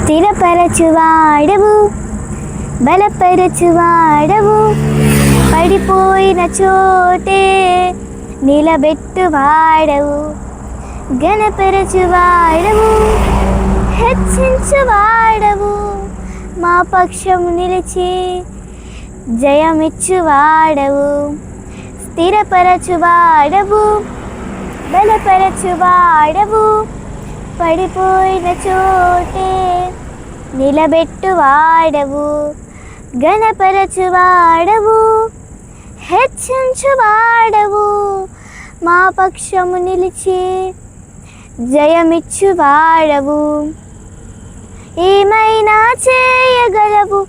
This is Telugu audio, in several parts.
స్థిరపరచువాడవు, బలపరచువాడవు, పడిపోయిన చోటే నిలబెట్టువాడవు, ఘనపరచువాడవు, హెచ్చించువాడవు, మా పక్షము నిలిచి జయమిచ్చువాడవు. స్థిరపరచువాడవు, బలపరచువాడవు, పడిపోయిన చోటే నిలబెట్టువాడవు, ఘనపరచువాడవు, హెచ్చించువాడవు, మా పక్షము నిలిచి జయమిచ్చువాడవు. ఏమైనా చేయగలవు,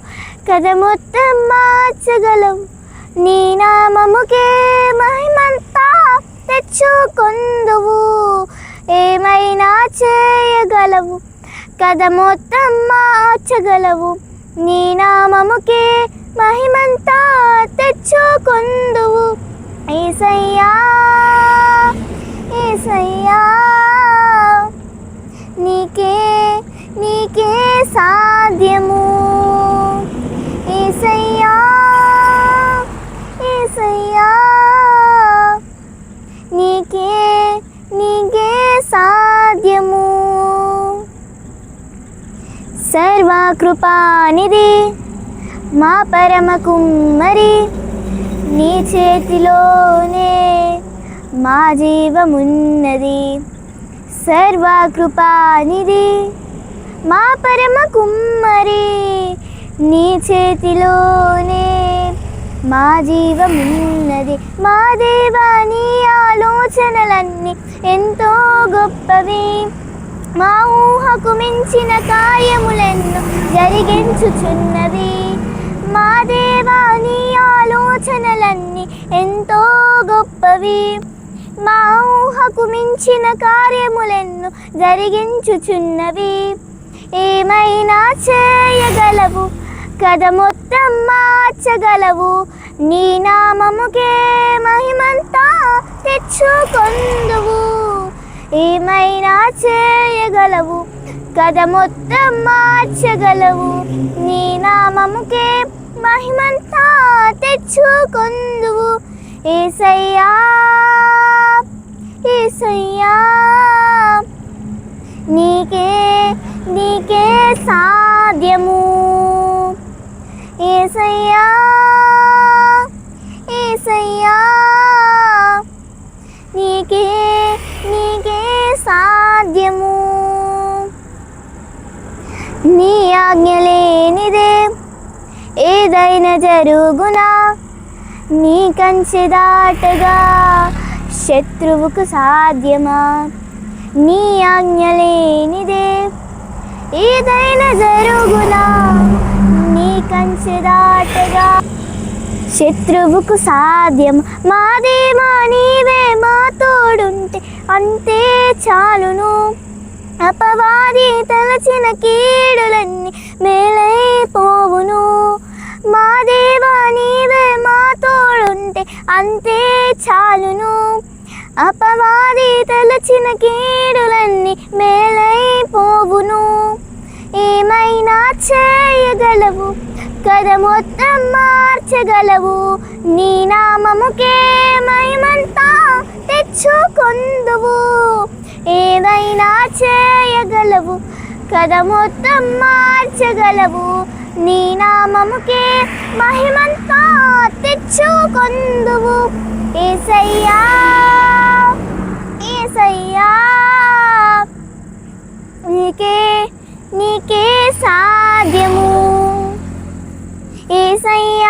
కథ మొత్తం మార్చగలవు, నీ నామముకే మహిమంతా తెచ్చుకొందువు. ఏమైనా చేయగలవు, కథ మొత్తం మార్చగలవు, నీ నామముకే మహిమంతా తెచ్చుకొందువు. యేసయ్యా యేసయ్యా, నీకే నీకే సాధ్యము. యేసయ్యా యేసయ్యా, నీకే నీకే సాధ్యము. సర్వకృపానిధి మా పరమ కుమ్మరి, నీ చేతిలోనే మా జీవమున్నది. సర్వకృపానిధి మా పరమ కుమ్మరి, నీ చేతిలోనే మా జీవమున్నది. మా దేవా, నీ ఆలోచనలన్నీ ఎంతో గొప్పవి, మా ఊహకు మించిన కార్యములెన్నో జరిగించుచున్నవి. మా దేవా, నీ ఆలోచనలన్నీ ఎంతో గొప్పవి, మా ఊహకు మించిన కార్యములెన్నో జరిగించుచున్నవి. ఏమైనా చేయగలవు, కథ మొత్తం మార్చగలవు, నీ నామముకే మహిమంతా తెచ్చుకొందువు. ఏమైనా చేయగలవు, కథ మొత్తం మార్చగలవు, నీ నామముకే మహిమంతా తెచ్చుకొందువు. యేసయ్యా యేసయ్యా, నీకే నీకే సాధ్యము. యేసయ్యా యేసయ్యా, నీకే నీకే సాధ్యము. నీ ఆజ్ఞ లేనిదే ఏదైనా జరుగునా, నీ కంచె దాటగా శత్రువుకు సాధ్యమా. నీ ఆజ్ఞ లేనిదే ఏదైనా జరుగునా, నీ కంచె దాటగా శత్రువుకు సాధ్యం. మా దేవా, నీవే మా తోడుంటే అంతే చాలును. అపవాది తలచిన కీడులన్నీ మేలైపోవును. మా దేవా, నీవే మా తోడుంటే అంతే చాలును. అపవాది తలచిన కీడులన్నీ మేలైపోవును. ఏమైనా చేయగలవు, కథ మొత్తం మార్చగలవు, నీ నామముకే మహిమంతా తెచ్చుకొందువు. ఏదైనా చేయగలవు, కథ మొత్తం మార్చగలవు, నీ నామముకే మహిమంతా తెచ్చుకొందువు. యేసయ్యా యేసయ్యా, నీకే నీకే సాధ్యము. యేసయ్యా